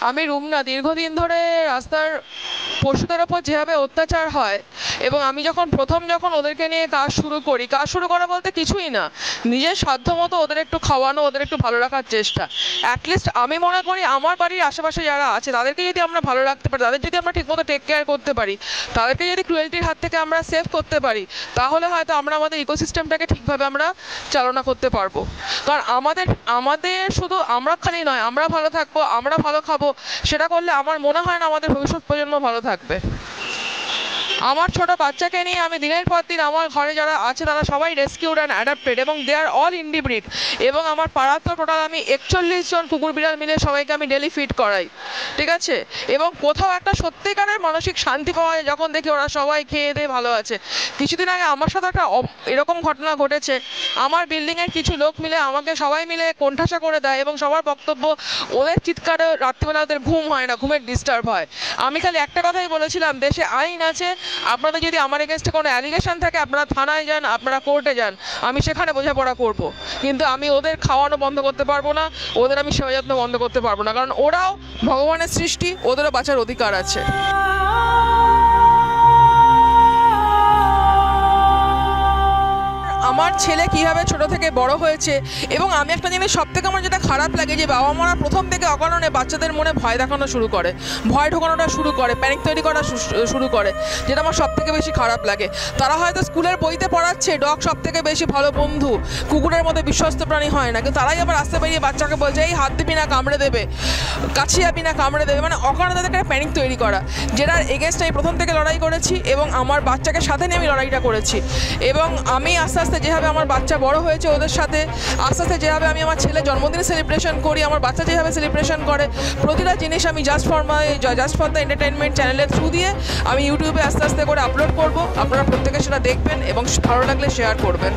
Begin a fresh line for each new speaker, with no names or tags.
আমি রুমনা। দীর্ঘদিন ধরে রাস্তার পশুদের ওপর যেভাবে অত্যাচার হয়, এবং আমি যখন ওদেরকে নিয়ে কাজ শুরু করা বলতে কিছুই না, নিজের সাধ্যমতো ওদের একটু খাওয়ানো, ওদের একটু ভালো রাখার চেষ্টা। অ্যাটলিস্ট আমি মনে করি আমার বাড়ির আশেপাশে যারা আছে তাদেরকে যদি আমরা ভালো রাখতে পারি, তাদের যদি আমরা ঠিকমতো টেক কেয়ার করতে পারি, তাদেরকে যদি ক্রুয়েলটির হাত থেকে আমরা সেভ করতে পারি, তাহলে হয়তো আমরা আমাদের ইকোসিস্টেমটাকে ঠিকভাবে আমরা চালনা করতে পারবো। কারণ আমাদের আমাদের শুধু আমরা খালি নয়, আমরা ভালো থাকবো, আমরা ভালো খাবো, সেটা করলে আমার মনে হয় না আমাদের ভবিষ্যৎ প্রজন্ম ভালো থাকবে। আমার ছোট বাচ্চাকে নিয়ে আমি দিনের পর দিন, আমার ঘরে যারা আছে তারা সবাই রেস্কিউড অ্যান্ড অ্যাডাপ্টেড, এবং দে আর অল ইন্ডিব্রিড। এবং আমার পাড়ার তো টোটাল আমি 41 জন কুকুর বিড়াল মিলে সবাইকে আমি ডেলি ফিড করাই, ঠিক আছে? এবং কোথাও একটা সত্যিকারের মানসিক শান্তি পাওয়া যায় যখন দেখি ওরা সবাই খেয়ে দিয়ে ভালো আছে। কিছুদিন আগে আমার সাথে একটা এরকম ঘটনা ঘটেছে। আমার বিল্ডিংয়ের কিছু লোক মিলে আমাকে সবাই মিলে কোণঠাসা করে দেয়, এবং সবার বক্তব্য ওদের চিৎকারে রাত্রিবেলা ওদের ঘুম হয় না, ঘুমের ডিস্টার্ব হয়। আমি খালি একটা কথাই বলেছিলাম, দেশে আইন আছে, আপনাদের যদি আমার এগেনস্টে কোনো অ্যালিগেশন থাকে আপনারা থানায় যান, আপনারা কোর্টে যান, আমি সেখানে বোঝাপড়া করব। কিন্তু আমি ওদের খাওয়ানো বন্ধ করতে পারবো না, ওদের আমি সেবা যত্ন বন্ধ করতে পারবো না, কারণ ওরাও ভগবানের সৃষ্টি, ওদেরও বাঁচার অধিকার আছে। আমার ছেলে কীভাবে ছোট থেকে বড় হয়েছে, এবং আমি একটা জিনিস সবথেকে আমার যেটা খারাপ লাগে, যে বাবা মারা প্রথম থেকে অকারণে বাচ্চাদের মনে ভয় দেখানো শুরু করে, ভয় ঢোকানোটা শুরু করে, প্যানিক তৈরি করা শুরু করে, যেটা আমার সবথেকে বেশি খারাপ লাগে। তারা হয়তো স্কুলের বইতে পড়াচ্ছে ডগ সবথেকে বেশি ভালো বন্ধু, কুকুরের মধ্যে বিশ্বস্ত প্রাণী হয় না, কিন্তু তারাই আবার রাস্তা বেরিয়ে বাচ্চাকে বলছে এই হাত দিবি না কামড়ে দেবে, কাছে যাবি না কামড়ে দেবে, মানে অকারণে তাদেরকে একটা প্যানিক তৈরি করা, যেটার এগেনস্টে আমি প্রথম থেকে লড়াই করেছি, এবং আমার বাচ্চাকে সাথে নিয়ে আমি লড়াইটা করেছি। এবং আমি আস্তে আস্তে যেভাবে আমার বাচ্চা বড় হয়েছে ওদের সাথে, আস্তে আস্তে যেভাবে আমি আমার ছেলে জন্মদিনে সেলিব্রেশন করি, আমার বাচ্চা যেভাবে সেলিব্রেশন করে, প্রতিটা জিনিস আমি জাস্ট ফর দ্য এন্টারটেনমেন্ট চ্যানেলের থ্রু দিয়ে আমি ইউটিউবে আস্তে আস্তে করে আপলোড করব। আপনারা প্রত্যেকে সেটা দেখবেন এবং ভালো লাগলে শেয়ার করবেন।